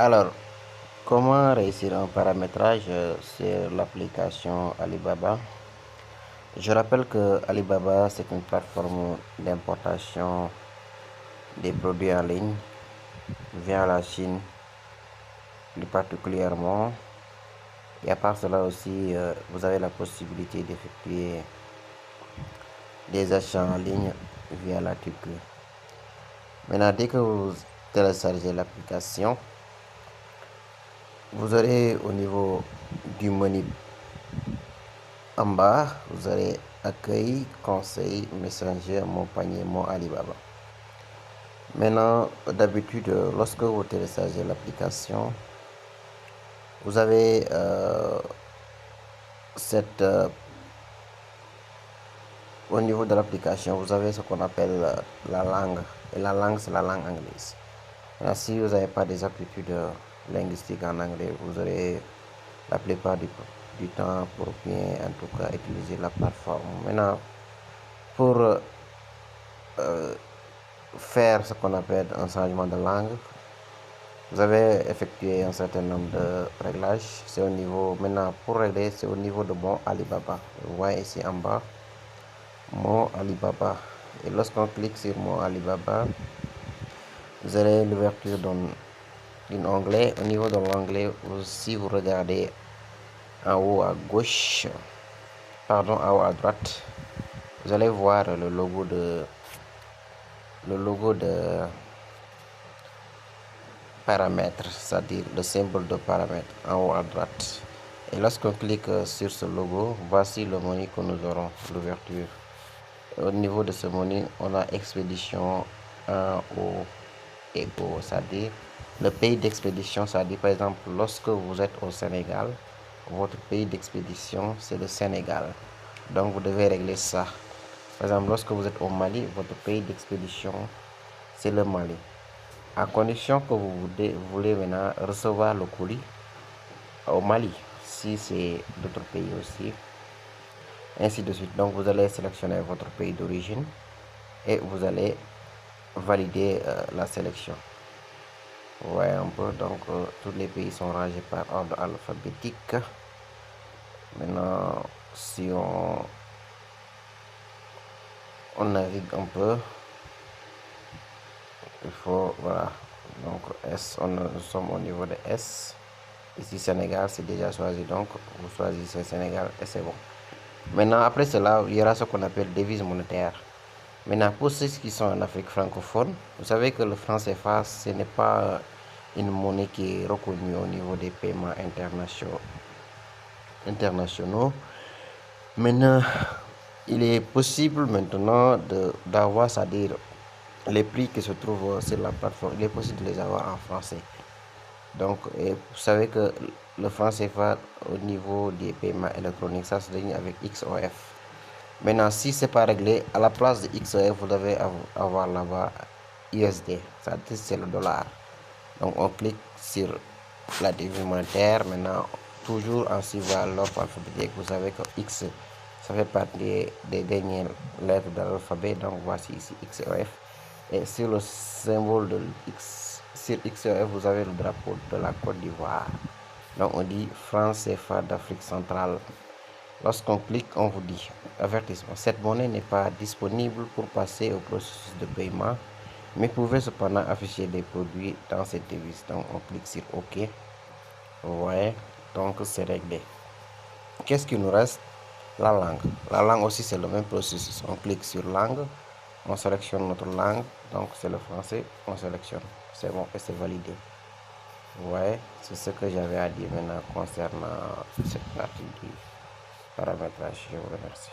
Alors, comment réussir un paramétrage sur l'application Alibaba? Je rappelle que Alibaba, c'est une plateforme d'importation des produits en ligne via la Chine, plus particulièrement. Et à part cela aussi, vous avez la possibilité d'effectuer des achats en ligne via la Turquie. Maintenant, dès que vous téléchargez l'application, vous aurez au niveau du menu en bas, vous aurez accueil, conseil, messenger, mon panier, mon Alibaba. Maintenant, d'habitude, lorsque vous téléchargez l'application, vous avez cette au niveau de l'application, vous avez ce qu'on appelle la langue. Et la langue, c'est la langue anglaise. Maintenant, si vous n'avez pas des aptitudes linguistiques en anglais, vous aurez la plupart du temps pour bien, en tout cas, utiliser la plateforme. Maintenant, pour faire ce qu'on appelle un changement de langue, vous avez effectué un certain nombre de réglages. C'est au niveau, maintenant, pour régler, c'est au niveau de mon Alibaba. Vous voyez ici en bas, mon Alibaba. Et lorsqu'on clique sur mon Alibaba, vous avez l'ouverture d'un onglet. Au niveau de l'onglet, si vous regardez en haut à gauche, pardon, en haut à droite, vous allez voir le logo de paramètres, c'est-à-dire le symbole de paramètres en haut à droite. Et lorsqu'on clique sur ce logo, voici le menu que nous aurons, l'ouverture. Au niveau de ce menu, on a expédition en haut et haut, c'est-à-dire le pays d'expédition, c'est-à-dire par exemple lorsque vous êtes au Sénégal, votre pays d'expédition c'est le Sénégal. Donc vous devez régler ça. Par exemple, lorsque vous êtes au Mali, votre pays d'expédition c'est le Mali. À condition que vous voulez maintenant recevoir le colis au Mali, si c'est d'autres pays aussi, ainsi de suite. Donc vous allez sélectionner votre pays d'origine et vous allez valider la sélection. Vous voyez un peu, donc tous les pays sont rangés par ordre alphabétique. Maintenant, si on navigue un peu, il faut, voilà, donc S, nous sommes au niveau de S. Ici Sénégal, c'est déjà choisi, donc vous choisissez Sénégal et c'est bon. Maintenant, après cela, il y aura ce qu'on appelle devise monétaire. Maintenant, pour ceux qui sont en Afrique francophone, vous savez que le franc CFA, ce n'est pas une monnaie qui est reconnue au niveau des paiements internationaux. Maintenant, il est possible maintenant d'avoir, c'est-à-dire les prix qui se trouvent sur la plateforme, il est possible de les avoir en français. Donc, vous savez que le franc CFA au niveau des paiements électroniques, ça se désigne avec XOF. Maintenant, si c'est pas réglé, à la place de XOF, vous devez avoir là-bas USD, ça c'est le dollar. Donc, on clique sur la devise monétaire. Maintenant, toujours en suivant l'ordre alphabétique, vous savez que X, ça fait partie des dernières lettres de l'alphabet. Donc, voici ici XOF. Et sur le symbole de X, sur XOF, vous avez le drapeau de la Côte d'Ivoire. Donc, on dit France CFA d'Afrique centrale. Lorsqu'on clique, on vous dit avertissement. Cette monnaie n'est pas disponible pour passer au processus de paiement, mais pouvez cependant afficher des produits dans cette devise. Donc, on clique sur OK. Vous voyez, donc c'est réglé. Qu'est-ce qui nous reste? La langue. La langue aussi, c'est le même processus. On clique sur langue, on sélectionne notre langue, donc c'est le français, on sélectionne. C'est bon et c'est validé. Vous voyez, c'est ce que j'avais à dire maintenant concernant cette partie du paramétrage. Je vous remercie.